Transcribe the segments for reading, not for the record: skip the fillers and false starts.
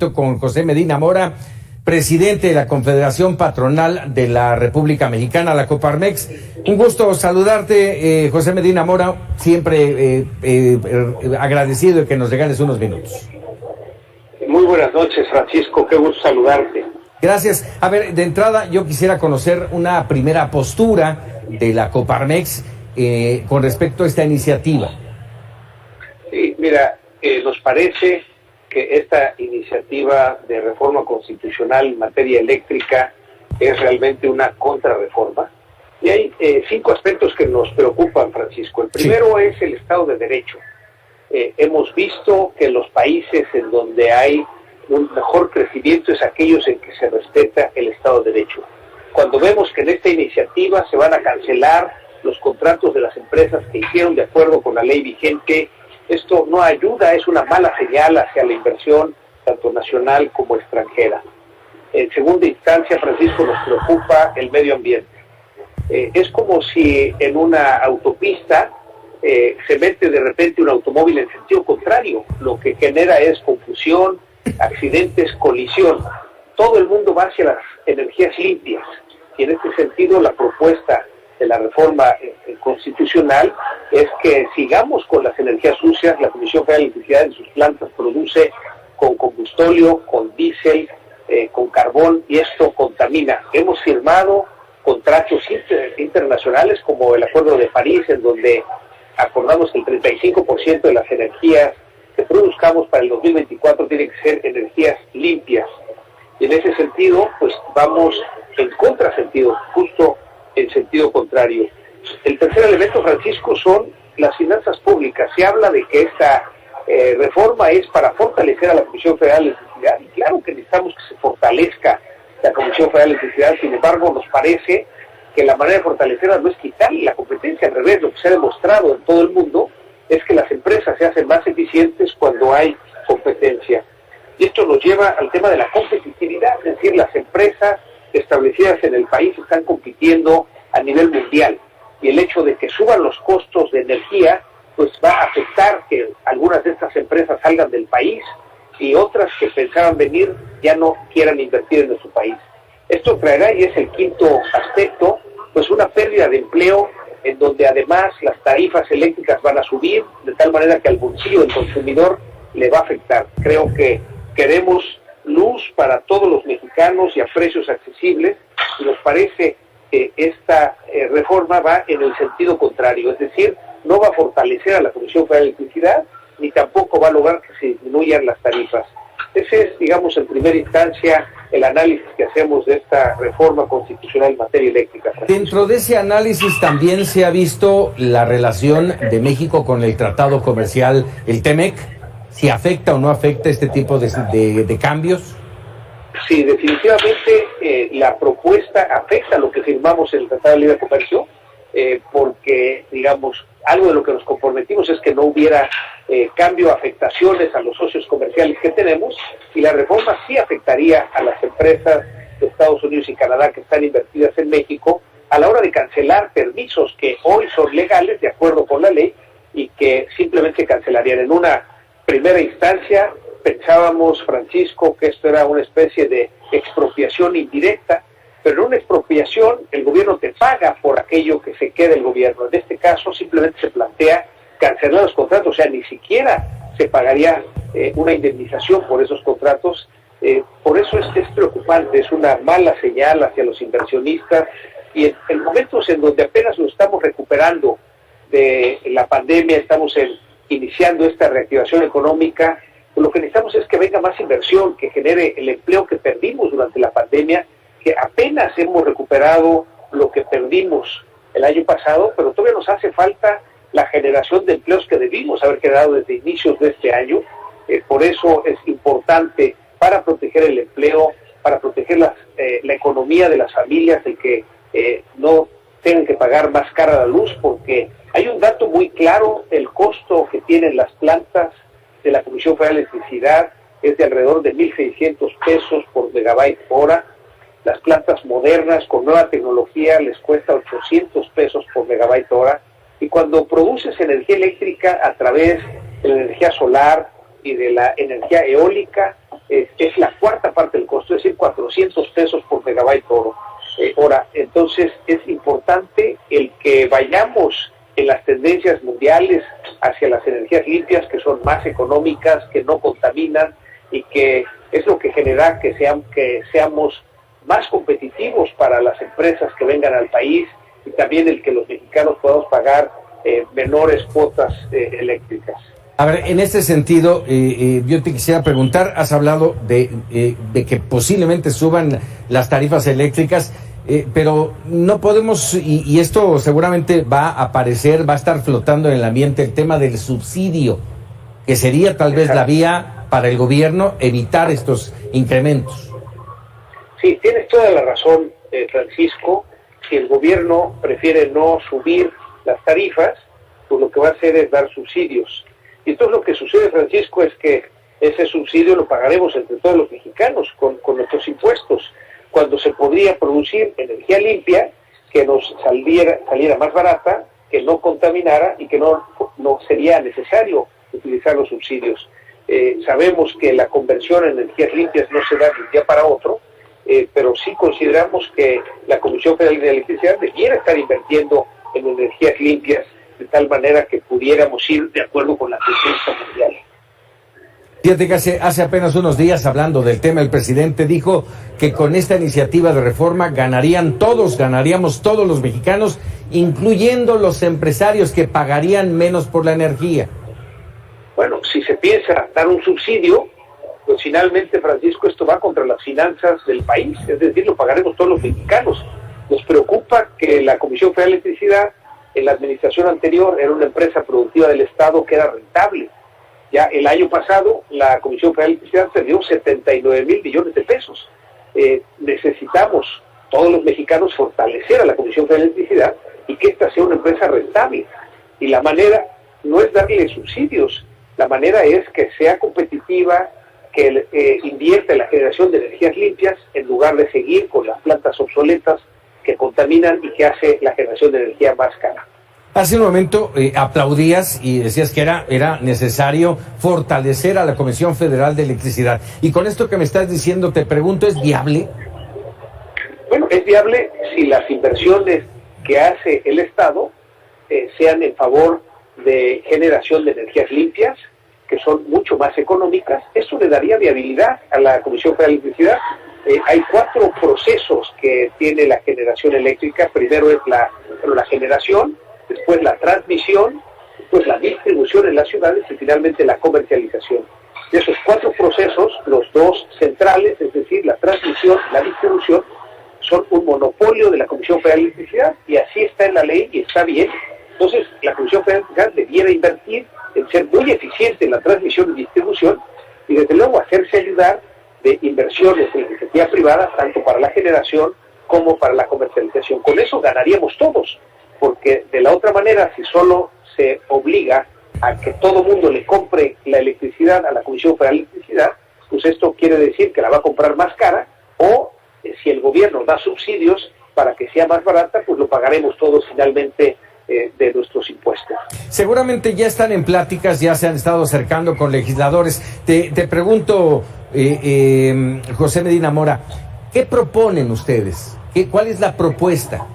con José Medina Mora, presidente de la Confederación Patronal de la República Mexicana, la Coparmex. Un gusto saludarte, José Medina Mora, siempre agradecido de que nos regales unos minutos. Muy buenas noches, Francisco, qué gusto saludarte. Gracias. A ver, de entrada yo quisiera conocer una primera postura de la Coparmex con respecto a esta iniciativa. Sí, mira, nos parece que esta iniciativa de reforma constitucional en materia eléctrica es realmente una contrarreforma. Y hay 5 aspectos que nos preocupan, Francisco. El primero es el Estado de Derecho. Hemos visto que los países en donde hay un mejor crecimiento es aquellos en que se respeta el Estado de Derecho. Cuando vemos que en esta iniciativa se van a cancelar los contratos de las empresas que hicieron de acuerdo con la ley vigente, esto no ayuda, es una mala señal hacia la inversión, tanto nacional como extranjera. En segunda instancia, Francisco, nos preocupa el medio ambiente. Es como si en una autopista se mete de repente un automóvil en sentido contrario. Lo que genera es confusión, accidentes, colisión. Todo el mundo va hacia las energías limpias. Y en este sentido, la propuesta de la reforma constitucional es que sigamos con las energías sucias. La Comisión Federal de Electricidad en sus plantas produce con combustóleo, con diésel, con carbón, y esto contamina. Hemos firmado contratos internacionales como el Acuerdo de París, en donde acordamos que el 35% de las energías que produzcamos para el 2024 tienen que ser energías limpias. Y en ese sentido, pues vamos en contrasentido, justo en sentido contrario. El tercer elemento, Francisco, son las finanzas públicas. Se habla de que esta reforma es para fortalecer a la Comisión Federal de Electricidad, y claro que necesitamos que se fortalezca la Comisión Federal de Electricidad. Sin embargo, nos parece que la manera de fortalecerla no es quitarle la competencia. Al revés, lo que se ha demostrado en todo el mundo es que las empresas se hacen más eficientes cuando hay competencia. Y esto nos lleva al tema de la competitividad, es decir, las empresas establecidas en el país están compitiendo a nivel mundial, y el hecho de que suban los costos de energía pues va a afectar que algunas de estas empresas salgan del país y otras que pensaban venir ya no quieran invertir en nuestro país. Esto traerá, y es el quinto aspecto, pues una pérdida de empleo, en donde además las tarifas eléctricas van a subir, de tal manera que al bolsillo del consumidor le va a afectar. Creo que queremos luz para todos los mexicanos y a precios accesibles, y nos parece que esta reforma va en el sentido contrario, es decir, no va a fortalecer a la Comisión Federal de Electricidad, ni tampoco va a lograr que se disminuyan las tarifas. Ese es, digamos, en primera instancia, el análisis que hacemos de esta reforma constitucional en materia eléctrica. Dentro de ese análisis también se ha visto la relación de México con el tratado comercial, el TEMEC, si afecta o no afecta este tipo de cambios. Sí, definitivamente la propuesta afecta lo que firmamos en el Tratado de Libre Comercio, porque, digamos, algo de lo que nos comprometimos es que no hubiera cambio, afectaciones a los socios comerciales que tenemos, y la reforma sí afectaría a las empresas de Estados Unidos y Canadá que están invertidas en México a la hora de cancelar permisos que hoy son legales de acuerdo con la ley y que simplemente cancelarían. En una primera instancia pensábamos, Francisco, que esto era una especie de expropiación indirecta, pero en una expropiación el gobierno te paga por aquello que se queda el gobierno. En este caso simplemente se plantea cancelar los contratos, o sea, ni siquiera se pagaría una indemnización por esos contratos. Por eso es preocupante, es una mala señal hacia los inversionistas, y en momentos en donde apenas nos estamos recuperando de la pandemia, estamos iniciando esta reactivación económica, lo que necesitamos es que venga más inversión, que genere el empleo que perdimos durante la pandemia, que apenas hemos recuperado lo que perdimos el año pasado, pero todavía nos hace falta la generación de empleos que debimos haber generado desde inicios de este año. Por eso es importante, para proteger el empleo, para proteger la economía de las familias, el que no tengan que pagar más cara la luz, porque hay un dato muy claro: el costo que tienen las plantas de la Comisión Federal de Electricidad es de alrededor de 1,600 pesos por megabyte hora. Las plantas modernas con nueva tecnología les cuesta 800 pesos por megabyte hora. Y cuando produces energía eléctrica a través de la energía solar y de la energía eólica, es la cuarta parte del costo, es decir, 400 pesos por megabyte hora. Entonces es importante el que vayamos en las tendencias mundiales hacia las energías limpias, que son más económicas, que no contaminan, y que es lo que genera que seamos más competitivos para las empresas que vengan al país, y también el que los mexicanos podamos pagar menores cuotas eléctricas. A ver, en este sentido, yo te quisiera preguntar, has hablado de que posiblemente suban las tarifas eléctricas, pero no podemos, y esto seguramente va a aparecer, va a estar flotando en el ambiente, el tema del subsidio, que sería tal vez la vía para el gobierno evitar estos incrementos. Sí, tienes toda la razón, Francisco. Si el gobierno prefiere no subir las tarifas, pues lo que va a hacer es dar subsidios. Y entonces lo que sucede, Francisco, es que ese subsidio lo pagaremos entre todos los mexicanos con nuestros impuestos, cuando se podría producir energía limpia que nos saliera más barata, que no contaminara y que no sería necesario utilizar los subsidios. Sabemos que la conversión en energías limpias no se da de un día para otro, pero sí consideramos que la Comisión Federal de Electricidad debiera estar invirtiendo en energías limpias de tal manera que pudiéramos ir de acuerdo con la tendencia mundial. Fíjate que hace apenas unos días, hablando del tema, el presidente dijo que con esta iniciativa de reforma ganaríamos todos los mexicanos, incluyendo los empresarios que pagarían menos por la energía. Bueno, si se piensa dar un subsidio, pues finalmente, Francisco, esto va contra las finanzas del país, es decir, lo pagaremos todos los mexicanos. Nos preocupa que la Comisión Federal de Electricidad, en la administración anterior, era una empresa productiva del Estado que era rentable. Ya el año pasado, la Comisión Federal de Electricidad perdió 79 mil millones de pesos. Necesitamos, todos los mexicanos, fortalecer a la Comisión Federal de Electricidad y que esta sea una empresa rentable. Y la manera no es darle subsidios, la manera es que sea competitiva, que invierta en la generación de energías limpias en lugar de seguir con las plantas obsoletas que contaminan y que hace la generación de energía más cara. Hace un momento aplaudías y decías que era necesario fortalecer a la Comisión Federal de Electricidad. Y con esto que me estás diciendo, te pregunto, ¿es viable? Bueno, es viable si las inversiones que hace el Estado sean en favor de generación de energías limpias, que son mucho más económicas. Eso le daría viabilidad a la Comisión Federal de Electricidad. Hay 4 procesos que tiene la generación eléctrica. Primero es la generación, después la transmisión, después la distribución en las ciudades y finalmente la comercialización. De esos 4 procesos, los 2 centrales, es decir, la transmisión y la distribución, son un monopolio de la Comisión Federal de Electricidad y así está en la ley y está bien. Entonces, la Comisión Federal de Electricidad debiera invertir en ser muy eficiente en la transmisión y distribución y desde luego hacerse ayudar de inversiones de iniciativa privada, tanto para la generación como para la comercialización. Con eso ganaríamos todos, porque de la otra manera, si solo se obliga a que todo mundo le compre la electricidad a la Comisión Federal de Electricidad, pues esto quiere decir que la va a comprar más cara, o si el gobierno da subsidios para que sea más barata, pues lo pagaremos todos finalmente de nuestros impuestos. Seguramente ya están en pláticas, ya se han estado acercando con legisladores. Te pregunto, José Medina Mora, ¿qué proponen ustedes? ¿Cuál es la propuesta?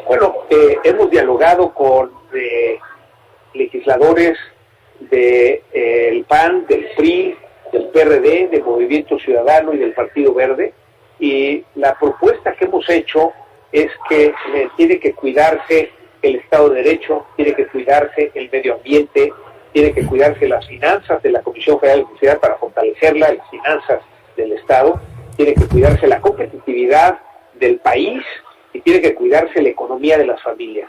Bueno, hemos dialogado con legisladores del PAN, del PRI, del PRD, del Movimiento Ciudadano y del Partido Verde, y la propuesta que hemos hecho es que tiene que cuidarse el Estado de Derecho, tiene que cuidarse el medio ambiente, tiene que cuidarse las finanzas de la Comisión Federal de Electricidad para fortalecerla, las finanzas del Estado, tiene que cuidarse la competitividad del país y tiene que cuidarse la economía de las familias.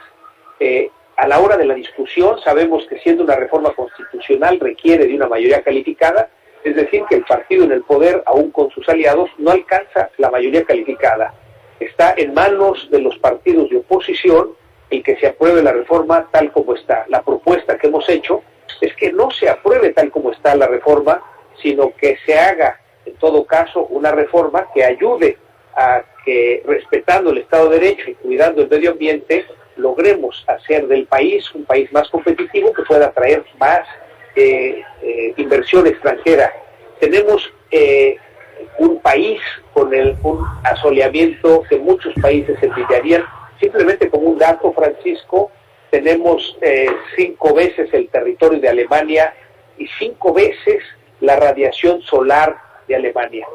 A la hora de la discusión sabemos que siendo una reforma constitucional requiere de una mayoría calificada, es decir, que el partido en el poder, aún con sus aliados, no alcanza la mayoría calificada. Está en manos de los partidos de oposición el que se apruebe la reforma tal como está. La propuesta que hemos hecho es que no se apruebe tal como está la reforma, sino que se haga, en todo caso, una reforma que ayude a que, respetando el Estado de Derecho y cuidando el medio ambiente, logremos hacer del país un país más competitivo que pueda atraer más inversión extranjera. tenemos un país con un asoleamiento que muchos países envidiarían. Simplemente como un dato, Francisco, tenemos 5 veces el territorio de Alemania y 5 veces la radiación solar de Alemania.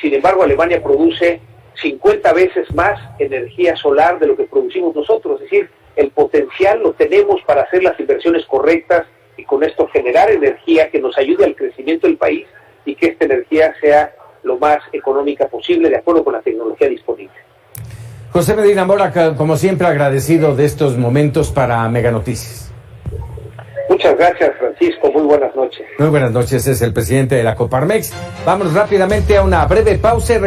Sin embargo, Alemania produce 50 veces más energía solar de lo que producimos nosotros. Es decir, el potencial lo tenemos para hacer las inversiones correctas y con esto generar energía que nos ayude al crecimiento del país y que esta energía sea lo más económica posible de acuerdo con la tecnología disponible. José Medina Mora, como siempre, agradecido de estos momentos para Mega Noticias. Muchas gracias, Francisco. Muy buenas noches. Muy buenas noches, es el presidente de la Coparmex. Vamos rápidamente a una breve pausa.